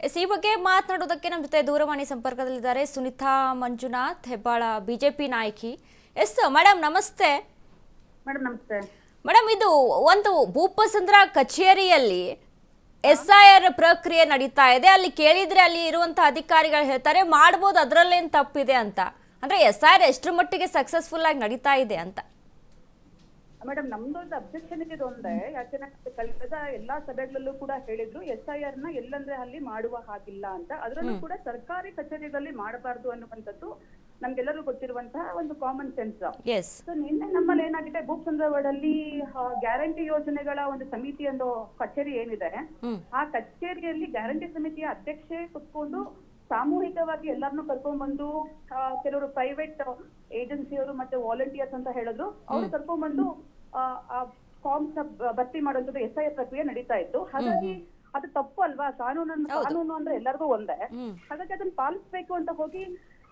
ಈ ಬಗ್ಗೆ ಮಾತನಾಡೋದಕ್ಕೆ ನಮ್ಮ ಜೊತೆ ದೂರವಾಣಿ ಸಂಪರ್ಕದಲ್ಲಿದ್ದಾರೆ ಸುನಿತಾ ಮಂಜುನಾಥ್ ಹೆಬ್ಬಾಳ ಬಿಜೆಪಿ ನಾಯಕಿ. ಎಸ್ ಮೇಡಮ್, ನಮಸ್ತೆ. ಮೇಡಮ್ ನಮಸ್ತೆ. ಮೇಡಮ್, ಇದು ಒಂದು ಭೂಪಸಂದ್ರ ಕಚೇರಿಯಲ್ಲಿ SIR ಪ್ರಕ್ರಿಯೆ ನಡೀತಾ ಇದೆ. ಅಲ್ಲಿ ಕೇಳಿದ್ರೆ ಅಲ್ಲಿ ಇರುವಂತಹ ಅಧಿಕಾರಿಗಳು ಹೇಳ್ತಾರೆ ಮಾಡ್ಬೋದು, ಅದರಲ್ಲೇನು ತಪ್ಪಿದೆ ಅಂತ. ಅಂದ್ರೆ SIR ಎಷ್ಟರ ಮಟ್ಟಿಗೆ ಸಕ್ಸಸ್ಫುಲ್ ಆಗಿ ನಡೀತಾ ಇದೆ ಅಂತ? ಮೇಡಮ್, ನಮ್ದು ಅಬ್ಜೆಕ್ಷನ್ ಇದೆ ಒಂದೇ. ಯಾಕೆಂದ್ರೆ ಕಳೆದ ಎಲ್ಲಾ ಸಭೆಗಳಲ್ಲೂ ಕೂಡ ಹೇಳಿದ್ರು SIR ನ ಎಲ್ಲಂದ್ರೆ ಅಲ್ಲಿ ಮಾಡುವ ಹಾಗಿಲ್ಲ ಅಂತ. ಅದರಲ್ಲೂ ಕೂಡ ಸರ್ಕಾರಿ ಕಚೇರಿಗಳಲ್ಲಿ ಮಾಡಬಾರ್ದು ಅನ್ನುವಂಥದ್ದು ನಮ್ಗೆಲ್ಲರೂ ಗೊತ್ತಿರುವಂತಹ ಒಂದು ಕಾಮನ್ ಸೆನ್ಸ್. ಸೊ ನಿನ್ನೆ ನಮ್ಮಲ್ಲಿ ಏನಾಗಿದೆ, ಭೂಪಸಂದ್ರ ವಾರ್ಡಲ್ಲಿ ಗ್ಯಾರಂಟಿ ಯೋಜನೆಗಳ ಒಂದು ಸಮಿತಿ ಅನ್ನೋ ಕಚೇರಿ ಏನಿದೆ, ಆ ಕಚೇರಿಯಲ್ಲಿ ಗ್ಯಾರಂಟಿ ಸಮಿತಿಯ ಅಧ್ಯಕ್ಷೆ ಕುತ್ಕೊಂಡು ಸಾಮೂಹಿಕವಾಗಿ ಎಲ್ಲರನ್ನು ಕರ್ಕೊಂಡ್ ಬಂದು, ಕೆಲವರು ಪ್ರೈವೇಟ್ ಏಜೆನ್ಸಿಯವರು ಮತ್ತೆ ವಾಲಂಟಿಯರ್ಸ್ ಅಂತ ಹೇಳಿದ್ರು, ಅವ್ರು ಕರ್ಕೊಂಡ್ ಬಂದು ಫಾರ್ಮ್ಸ್ ಭರ್ತಿ ಮಾಡುವಂಥದ್ದು SIR ಪ್ರಕ್ರಿಯೆ ನಡೀತಾ ಇತ್ತು. ಹಾಗಾಗಿ ಅದು ತಪ್ಪು ಅಲ್ವಾ? ಕಾನೂನು ಅಂದ್ರೆ ಎಲ್ಲರಿಗೂ ಒಂದೇ. ಹಾಗಾಗಿ ಅದನ್ನ ಪಾಲಿಸ್ಬೇಕು ಅಂತ ಹೋಗಿ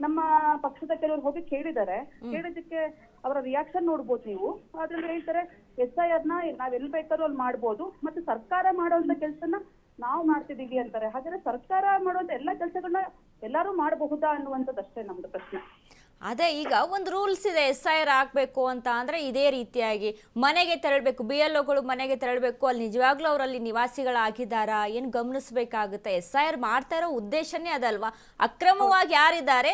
ನಮ್ಮ ಪಕ್ಷದ ಕೆಲವರು ಹೋಗಿ ಕೇಳಿದ್ದಾರೆ. ಕೇಳಿದಕ್ಕೆ ಅವರ ರಿಯಾಕ್ಷನ್ ನೋಡ್ಬೋದು ನೀವು. ಅದ್ರಲ್ಲಿ ಹೇಳ್ತಾರೆ SIR ನ ನಾವ್ ಎಲ್ ಬೇಕಾದ್ರೂ ಅಲ್ಲಿ ಮಾಡ್ಬೋದು, ಮತ್ತೆ ಸರ್ಕಾರ ಮಾಡುವಂತ ಕೆಲ್ಸನ ನಾವು ಮಾಡ್ತಿದೀವಿ ಅಂತಾರೆ. ಹಾಗಾದ್ರೆ ಸರ್ಕಾರ ಮಾಡುವಂತ ಎಲ್ಲಾ ಕೆಲಸಗಳನ್ನ ಎಲ್ಲಾರು ಮಾಡಬಹುದಾ ಅನ್ನುವಂಥದ್ದು ಅಷ್ಟೇ ನಮ್ದು ಪ್ರಶ್ನೆ. ಅದೇ, ಈಗ ಒಂದು ರೂಲ್ಸ್ ಇದೆ, SIR ಆಗಬೇಕು ಅಂತ ಅಂದರೆ ಇದೇ ರೀತಿಯಾಗಿ ಮನೆಗೆ ತೆರಳಬೇಕು, BLOಗಳು ಮನೆಗೆ ತೆರಳಬೇಕು, ಅಲ್ಲಿ ನಿಜವಾಗ್ಲೂ ಅವರಲ್ಲಿ ನಿವಾಸಿಗಳಾಗಿದ್ದಾರಾ ಏನು ಗಮನಿಸಬೇಕಾಗುತ್ತೆ. SIR ಮಾಡ್ತಾ ಇರೋ ಉದ್ದೇಶನೇ ಅದಲ್ವಾ? ಅಕ್ರಮವಾಗಿ ಯಾರಿದ್ದಾರೆ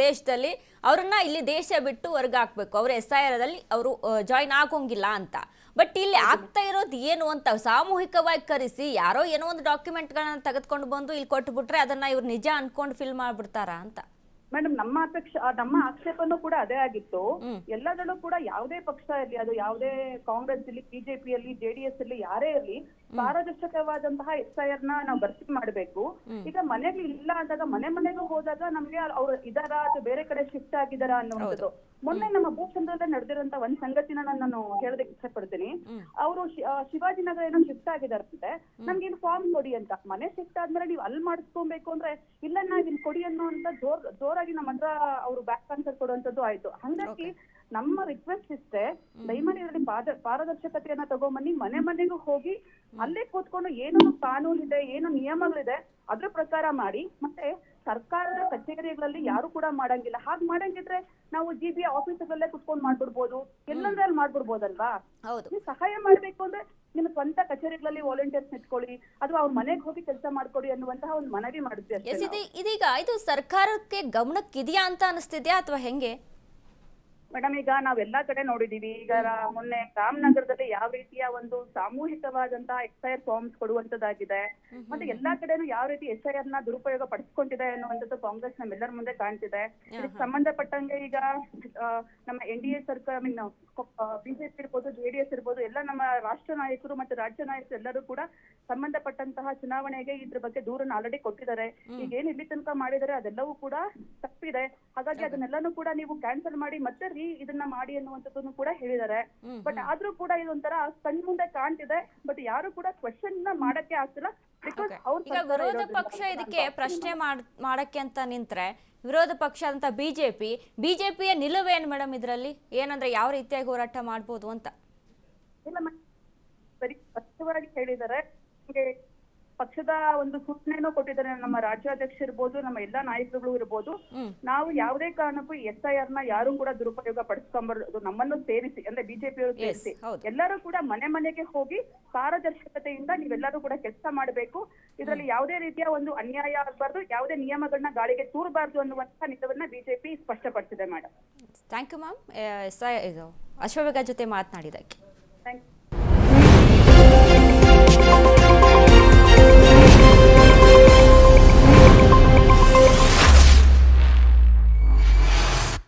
ದೇಶದಲ್ಲಿ ಅವ್ರನ್ನ ಇಲ್ಲಿ ದೇಶ ಬಿಟ್ಟು ಹೊರಗೆ ಹಾಕ್ಬೇಕು, ಅವರು SIRದಲ್ಲಿ ಅವರು ಜಾಯಿನ್ ಆಗೋಂಗಿಲ್ಲ ಅಂತ. ಬಟ್ ಇಲ್ಲಿ ಆಗ್ತಾ ಇರೋದು ಏನು ಅಂತ ಸಾಮೂಹಿಕವಾಗಿ ಕರೆಸಿ ಯಾರೋ ಏನೋ ಒಂದು ಡಾಕ್ಯುಮೆಂಟ್ಗಳನ್ನ ತೆಗೆದುಕೊಂಡು ಬಂದು ಇಲ್ಲಿ ಕೊಟ್ಬಿಟ್ರೆ ಅದನ್ನ ಇವ್ರು ನಿಜ ಅನ್ಕೊಂಡು ಫಿಲ್ ಮಾಡ್ಬಿಡ್ತಾರಾ ಅಂತ. ಮೇಡಮ್, ನಮ್ಮ ಆಕ್ಷೇಪನೂ ಕೂಡ ಅದೇ ಆಗಿತ್ತು. ಎಲ್ಲದರಲ್ಲೂ ಕೂಡ ಯಾವುದೇ ಪಕ್ಷ ಇರಲಿ, ಅದು ಯಾವುದೇ ಕಾಂಗ್ರೆಸ್ ಇರಲಿ, ಬಿಜೆಪಿಯಲ್ಲಿ, JDS ಇರಲಿ, ಯಾರೇ ಇರಲಿ, ಪಾರದರ್ಶಕವಾದಂತಹ SIR ನ ನಾವು ಭರ್ತಿ ಮಾಡಬೇಕು. ಈಗ ಮನೆಗೆ ಇಲ್ಲ ಅಂದಾಗ ಮನೆಗೂ ಹೋದಾಗ ನಮ್ಗೆ ಅವ್ರು ಇದಾರ ಅಥವಾ ಬೇರೆ ಕಡೆ ಶಿಫ್ಟ್ ಆಗಿದಾರ ಅನ್ನುವಂಥದ್ದು. ಮೊನ್ನೆ ನಮ್ಮ ಭೂಪಸಂದ್ರದಲ್ಲಿ ನಡೆದಿರುವಂತ ಒಂದ್ ಸಂಗತಿನ ನಾನು ಹೇಳೋದಕ್ಕೆ ಇಷ್ಟಪಡ್ತೀನಿ. ಅವರು ಶಿವಾಜಿನಗರ ಏನೋ ಶಿಫ್ಟ್ ಆಗಿದಾರಂತೆ, ನಮ್ಗೆ ಇದು ಫಾರ್ಮ್ ಕೊಡಿ ಅಂತ. ಮನೆ ಶಿಫ್ಟ್ ಆದ್ಮೇಲೆ ನೀವು ಅಲ್ಲಿ ಮಾಡಿಸ್ಕೊಬೇಕು ಅಂದ್ರೆ ಇಲ್ಲ ನಾವ್ ಇಲ್ಲಿ ಕೊಡಿ ಅನ್ನುವಂತ ಜೋರಾಗಿ ನಮ್ಮ ಹತ್ರ ಅವರು ಬ್ಯಾಕ್ ಆನ್ಸರ್ ಕೊಡುವಂತದ್ದು ಆಯ್ತು. ಹಂಗಾಗಿ ನಮ್ಮ ರಿಕ್ವೆಸ್ಟ್ ಇಷ್ಟೇ, ದಯಮಾಡಿ ಇದರಲ್ಲಿ ಪಾರದರ್ಶಕತೆಯನ್ನ ತಗೊಂಬನ್ನಿ, ಮನೆಗೂ ಹೋಗಿ ಅಲ್ಲೇ ಕೂತ್ಕೊಂಡು ಏನು ಕಾನೂನು ಇದೆ, ಏನು ನಿಯಮಗಳಿದೆ ಅದ್ರ ಪ್ರಕಾರ ಮಾಡಿ. ಮತ್ತೆ ಸರ್ಕಾರದ ಕಚೇರಿಗಳಲ್ಲಿ ಯಾರು ಕೂಡ ಮಾಡಂಗಿಲ್ಲ. ಹಾಗೆ ಮಾಡಂಗಿದ್ರೆ ನಾವು GBA ಆಫೀಸ್ಗಳಲ್ಲೇ ಕುತ್ಕೊಂಡು ಮಾಡ್ಬಿಡ್ಬೋದು, ಎಲ್ಲಂದ್ರೆ ಅಲ್ಲಿ ಮಾಡ್ಬಿಡ್ಬೋದಲ್ವಾ? ನೀವು ಸಹಾಯ ಮಾಡ್ಬೇಕು ಅಂದ್ರೆ ನಿಮ್ಮ ಸ್ವಂತ ಕಚೇರಿಗಳಲ್ಲಿ ವಾಲಂಟಿಯರ್ಸ್ ಇಟ್ಕೊಳ್ಳಿ, ಅಥವಾ ಅವ್ರ ಮನೆಗೆ ಹೋಗಿ ಕೆಲಸ ಮಾಡ್ಕೊಡಿ ಅನ್ನುವಂತಹ ಒಂದು ಮನವಿ ಮಾಡುತ್ತೆ. ಇದೀಗ ಇದು ಸರ್ಕಾರಕ್ಕೆ ಗಮನಕ್ಕಿದೆಯಾ ಅಂತ ಅನಿಸ್ತಿದ್ಯಾ ಅಥವಾ ಹೆಂಗೆ? ಮೇಡಮ್, ಈಗ ನಾವೆಲ್ಲಾ ಕಡೆ ನೋಡಿದೀವಿ. ಈಗ ಮೊನ್ನೆ ರಾಮನಗರದಲ್ಲಿ ಯಾವ ರೀತಿಯ ಒಂದು ಸಾಮೂಹಿಕವಾದಂತಹ SIR ಫಾರ್ಮ್ಸ್ ಕೊಡುವಂತದ್ದಾಗಿದೆ, ಮತ್ತೆ ಎಲ್ಲಾ ಕಡೆನೂ ಯಾವ ರೀತಿ SIR ನ ದುರುಪಯೋಗ ಪಡಿಸ್ಕೊಂಡಿದೆ ಅನ್ನುವಂಥದ್ದು ಕಾಂಗ್ರೆಸ್ ನಮ್ಮೆಲ್ಲರ ಮುಂದೆ ಕಾಣ್ತಿದೆ. ಇದಕ್ಕೆ ಸಂಬಂಧಪಟ್ಟಂಗೆ ಈಗ ನಮ್ಮ NDA ಸರ್ಕಾರ, ಬಿಜೆಪಿ ಇರ್ಬೋದು, JDS ಇರ್ಬೋದು, ಎಲ್ಲ ನಮ್ಮ ರಾಷ್ಟ್ರ ನಾಯಕರು ಮತ್ತೆ ರಾಜ್ಯ ನಾಯಕರು ಎಲ್ಲರೂ ಕೂಡ ಸಂಬಂಧಪಟ್ಟಂತಹ ಚುನಾವಣೆಗೆ ಇದ್ರ ಬಗ್ಗೆ ದೂರನ್ನು ಆಲ್ರೆಡಿ ಕೊಟ್ಟಿದ್ದಾರೆ. ಈಗ ಏನ್ ಇಲ್ಲಿ ತನಕ ಮಾಡಿದರೆ ಅದೆಲ್ಲವೂ ಕೂಡ ತಪ್ಪಿದೆ. ಹಾಗಾಗಿ ಅದನ್ನೆಲ್ಲಾನು ಕೂಡ ನೀವು ಕ್ಯಾನ್ಸಲ್ ಮಾಡಿ ಮತ್ತೆ ಇದನ್ನ ಮಾಡಿ ಅನ್ನುವಂಥದ್ದನ್ನು ಕೂಡ ಹೇಳಿದ್ದಾರೆ. ಬಟ್ ಆದ್ರೂ ಕೂಡ ಇದೊಂಥರ ಕಣ್ ಮುಂದೆ ಕಾಣ್ತಿದೆ, ಬಟ್ ಯಾರು ಕೂಡ ಕ್ವೆಶ್ಚನ್ ಮಾಡಕ್ಕೆ ಆಗ್ತಿಲ್ಲ. ಈಗ ವಿರೋಧ ಪಕ್ಷ ಇದಕ್ಕೆ ಪ್ರಶ್ನೆ ಮಾಡಕ್ಕೆ ಅಂತ ನಿಂತ್ರೆ, ವಿರೋಧ ಪಕ್ಷ ಅಂತ ಬಿಜೆಪಿಯ ನಿಲುವೇನು ಮೇಡಮ್ ಇದರಲ್ಲಿ? ಏನಂದ್ರೆ ಯಾವ ರೀತಿಯಾಗಿ ಹೋರಾಟ ಮಾಡ್ಬೋದು ಅಂತ? ಇಲ್ಲ, ಸರಿ ಸ್ಪಷ್ಟವಾಗಿ ಹೇಳಿದ್ದಾರೆ. ಪಕ್ಷದ ಒಂದು ಸೂಚನೆನೂ ಕೊಟ್ಟಿದ್ದಾರೆ ನಮ್ಮ ರಾಜ್ಯಾಧ್ಯಕ್ಷ ಇರ್ಬೋದು, ನಮ್ಮ ಎಲ್ಲಾ ನಾಯಕರುಗಳು ಇರ್ಬೋದು. ನಾವು ಯಾವುದೇ ಕಾರಣಕ್ಕೂ SIR ನ ಯಾರು ಕೂಡ ದುರುಪಯೋಗ ಪಡಿಸ್ಕೊಂಬಾರ್ದು, ನಮ್ಮನ್ನು ಸೇರಿಸಿ, ಅಂದ್ರೆ ಬಿಜೆಪಿಯವರು ಸೇರಿಸಿ ಎಲ್ಲರೂ ಕೂಡ ಮನೆಗೆ ಹೋಗಿ ಪಾರದರ್ಶಕತೆಯಿಂದ ನೀವೆಲ್ಲರೂ ಕೂಡ ಕೆಲಸ ಮಾಡಬೇಕು. ಇದರಲ್ಲಿ ಯಾವುದೇ ರೀತಿಯ ಒಂದು ಅನ್ಯಾಯ ಆಗಬಾರ್ದು, ಯಾವುದೇ ನಿಯಮಗಳನ್ನ ಗಾಳಿಗೆ ತೂರಬಾರ್ದು ಅನ್ನುವಂತಹ ನಿಲುವನ್ನ ಬಿಜೆಪಿ ಸ್ಪಷ್ಟಪಡಿಸಿದೆ. Madam, thank you ma'am. Ashwavega ಜೊತೆ ಮಾತನಾಡಿದಕ್ಕೆ.